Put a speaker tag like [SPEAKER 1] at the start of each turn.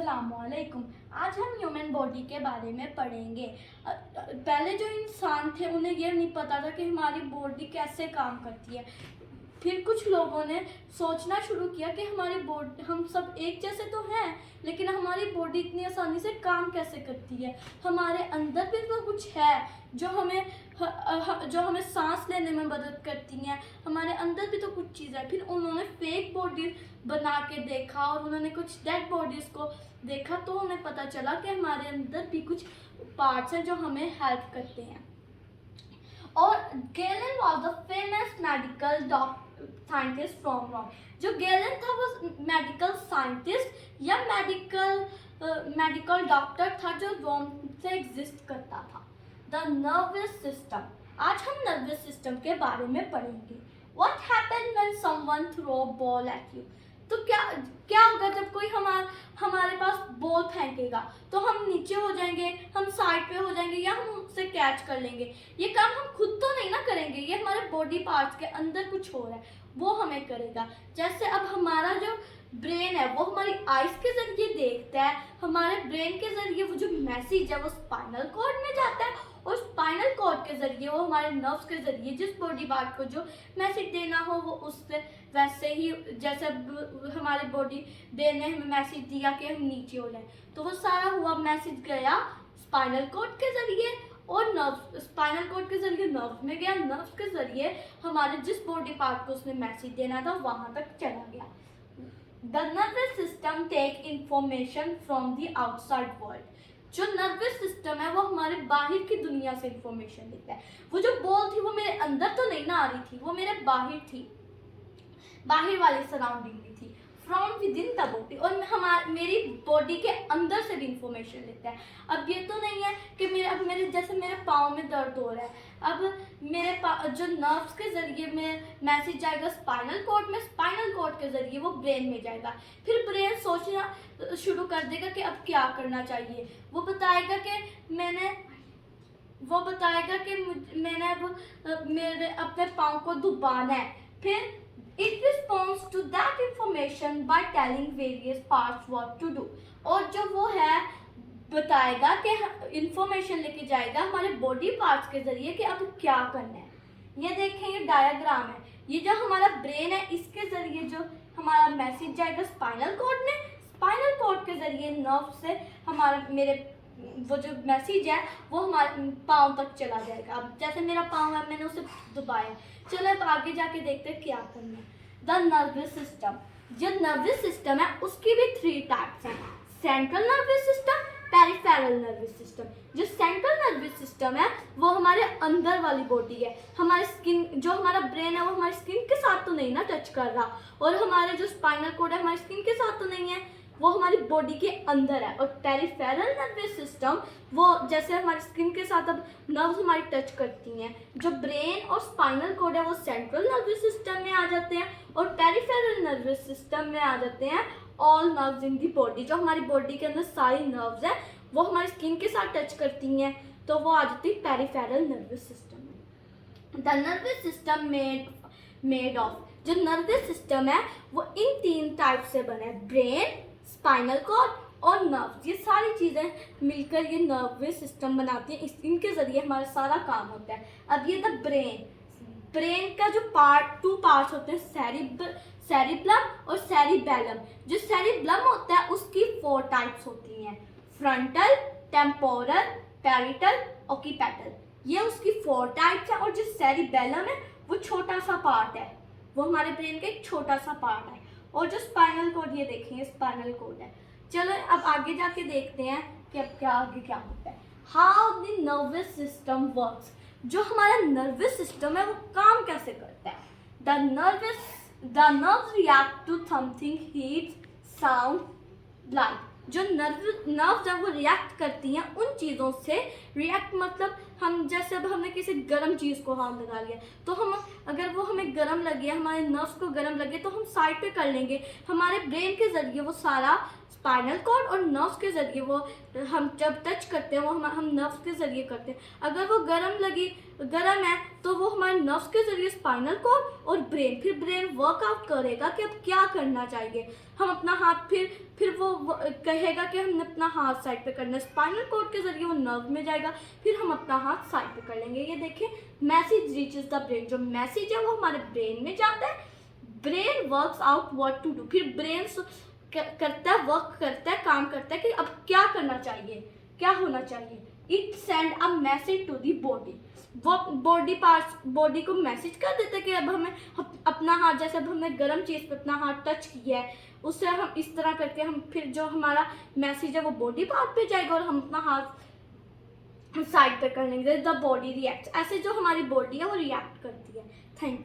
[SPEAKER 1] अस्सलामुअलैकुम। आज हम ह्यूमन बॉडी के बारे में पढ़ेंगे। पहले जो इंसान थे उन्हें यह नहीं पता था कि हमारी बॉडी कैसे काम करती है। फिर कुछ लोगों ने सोचना शुरू किया कि हमारी बॉडी, हम सब एक जैसे तो हैं, लेकिन हमारी बॉडी इतनी आसानी से काम कैसे करती है। हमारे अंदर भी तो कुछ है जो हमें सांस लेने में मदद करती हैं। हमारे अंदर भी तो कुछ चीज़ है। फिर उन्होंने फेक बॉडी बना के देखा और उन्होंने कुछ डेड बॉडीज़ को देखा, तो उन्हें पता चला कि हमारे अंदर भी कुछ पार्ट्स हैं जो हमें हेल्प करते हैं। और Galen was the famous medical scientist from Rome. जो गैलन था वो मेडिकल साइंटिस्ट या मेडिकल डॉक्टर था जो रोम से एग्जिस्ट करता था। The nervous system. आज हम नर्वस सिस्टम के बारे में पढ़ेंगे। What happens when someone throw a ball at you? तो क्या होगा जब कोई हमारे पास बॉल फेंकेगा? तो हम नीचे हो जाएंगे, हम साइड पे हो जाएंगे, या हम उससे कैच कर लेंगे। ये काम हम खुद तो नहीं ना करेंगे, ये हमारे बॉडी पार्ट्स के अंदर कुछ हो रहा है, वो हमें करेगा। जैसे अब हमारा जो ब्रेन है वो हमारी आइज के जरिए देखता है। हमारे ब्रेन के जरिए वो जो मैसेज है वो स्पाइनल कॉर्ड में जाता है, और स्पाइनल कॉर्ड के जरिए वो हमारे नर्व्स के जरिए जिस बॉडी पार्ट को जो मैसेज देना हो वो उससे वैसे ही, जैसे हमारी बॉडी ब्रेन ने हमें मैसेज दिया कि हम नीचे हो जाए, तो वो सारा हुआ मैसेज गया स्पाइनल कॉर्ड के जरिए, और नर्व स्पाइनल कॉर्ड के जरिए नर्व्स में गया, नर्व्स के जरिए हमारे जिस बॉडी पार्ट को उसने मैसेज देना था वहां तक चला गया। The nervous system take information from the outside world. जो नर्वस सिस्टम है वो हमारे बाहर की दुनिया से इंफॉर्मेशन देता है। वो जो बॉल थी वो मेरे अंदर तो नहीं ना आ रही थी, वो मेरे बाहर थी, बाहर वाली सराउंडिंग में थी, from with in the body, और मेरी बॉडी के अंदर से भी इंफॉर्मेशन लेता है। अब ये तो नहीं है कि मेरे जैसे मेरे पाँव में दर्द हो रहा है, अब जो नर्व्स के जरिए में मैसेज जाएगा स्पाइनल कॉर्ड में, स्पाइनल कॉर्ड के जरिए वो ब्रेन में जाएगा। फिर ब्रेन सोचना शुरू कर देगा कि अब क्या करना चाहिए। वो बताएगा कि मैंने अब मेरे अपने पाँव को दबाना है। फिर it responds to that information by telling various parts what to do. और जो वो है बताएगा कि इंफॉर्मेशन लेके जाएगा हमारे बॉडी पार्ट्स के जरिए कि अब क्या करना है। ये देखें, ये डायग्राम है। ये जो हमारा ब्रेन है इसके जरिए जो हमारा मैसेज जाएगा स्पाइनल कॉर्ड में, स्पाइनल कॉर्ड के जरिए नर्व से वो जो मैसेज है वो हमारे पाँव तक चला जाएगा। अब जैसे मेरा पाँव है, मैंने उसे दबाया। चलो अब आगे जाके देखते हैं क्या करना है। The nervous system. जो नर्वस सिस्टम है उसकी भी 3 टाइप्स हैं। Central nervous system, peripheral nervous system. जो सेंट्रल नर्वस सिस्टम है वो हमारे अंदर वाली बॉडी है। हमारी स्किन, जो हमारा ब्रेन है वो हमारी स्किन के साथ तो नहीं ना टच कर रहा, और हमारे जो स्पाइनल कॉर्ड है हमारी स्किन के साथ तो नहीं है, वो हमारी बॉडी के अंदर है। और पेरिफेरल नर्वस सिस्टम वो जैसे हमारी स्किन के साथ अब नर्व्स हमारी टच करती हैं। जो ब्रेन और स्पाइनल कॉर्ड है वो सेंट्रल नर्वस सिस्टम में आ जाते हैं, और पेरिफेरल नर्वस सिस्टम में आ जाते हैं all nerves in the body. जो हमारी बॉडी के अंदर सारी नर्व्स हैं वो हमारी स्किन के साथ टच करती हैं, तो वो आ जाती है पेरिफेरल नर्वस सिस्टम में। The nervous system made of. जो नर्वस सिस्टम है वो इन 3 टाइप से बना है, ब्रेन, स्पाइनल कॉर्ड और नर्व्स। ये सारी चीज़ें मिलकर ये नर्वस सिस्टम बनाती हैं, इनके जरिए हमारा सारा काम होता है। अब ये द ब्रेन का जो 2 पार्ट्स होते हैं, सेरिब्लम और सेरिबेलम। जो सेरिब्लम होता है उसकी 4 टाइप्स होती हैं, फ्रंटल, टेम्पोरल, पैरिटल, ऑक्सीपिटल। ये उसकी 4 टाइप्स हैं। और जो सेरिबेलम है वो छोटा सा पार्ट है, वो हमारे ब्रेन का एक छोटा सा पार्ट है। और जो स्पाइनल कॉर्ड, ये देखेंगे स्पाइनल कॉर्ड है। चलो अब आगे जाके देखते हैं कि अब आगे क्या होता है। How the nervous system works. जो हमारा नर्वस सिस्टम है वो काम कैसे करता है। The nerves react to something, heat, sound, light. जो नर्व्स है वो रिएक्ट करती हैं उन चीज़ों से। रिएक्ट मतलब हम जैसे अब हमने किसी गर्म चीज़ को हाथ लगा लिया, तो हम अगर वो हमें गर्म लगे, हमारे नर्व्स को गर्म लगे, तो हम साइड पे कर लेंगे। हमारे ब्रेन के ज़रिए वो सारा स्पाइनल कॉर्ड और नर्व्स के ज़रिए वो हम जब टच करते हैं वो हम नर्व्स के ज़रिए करते हैं। अगर वो गर्म है तो वो हमारे नर्व्स के ज़रिए स्पाइनल कॉर्ड और ब्रेन, फिर ब्रेन वर्कआउट करेगा कि अब क्या करना चाहिए। हम अपना हाथ फिर वो कहेगा कि हमने अपना हाथ साइड पे करना है, स्पाइनल कॉर्ड के ज़रिए वो नर्व में जाएगा, फिर हम अपना हाथ साइड पे कर लेंगे। ये देखिए, मैसेज रीचेस द ब्रेन, जो मैसेज है वो हमारे ब्रेन में जाता है, brain works out what to do, फिर ब्रेन करता है, वर्क करता है, काम करता है कि अब क्या करना चाहिए, क्या होना चाहिए। It send a message to the body, वो बॉडी को मैसेज कर देता है कि अब हमें अपना हाथ, जैसे अब हमने गर्म चीज़ पे अपना हाथ टच किया है, उससे हम इस तरह करके हम फिर जो हमारा मैसेज है वो बॉडी पार्ट पे जाएगा और हम अपना हाथ साइड पे कर लेंगे। द बॉडी रिएक्ट, ऐसे जो हमारी बॉडी है वो रिएक्ट करती है। Thank you.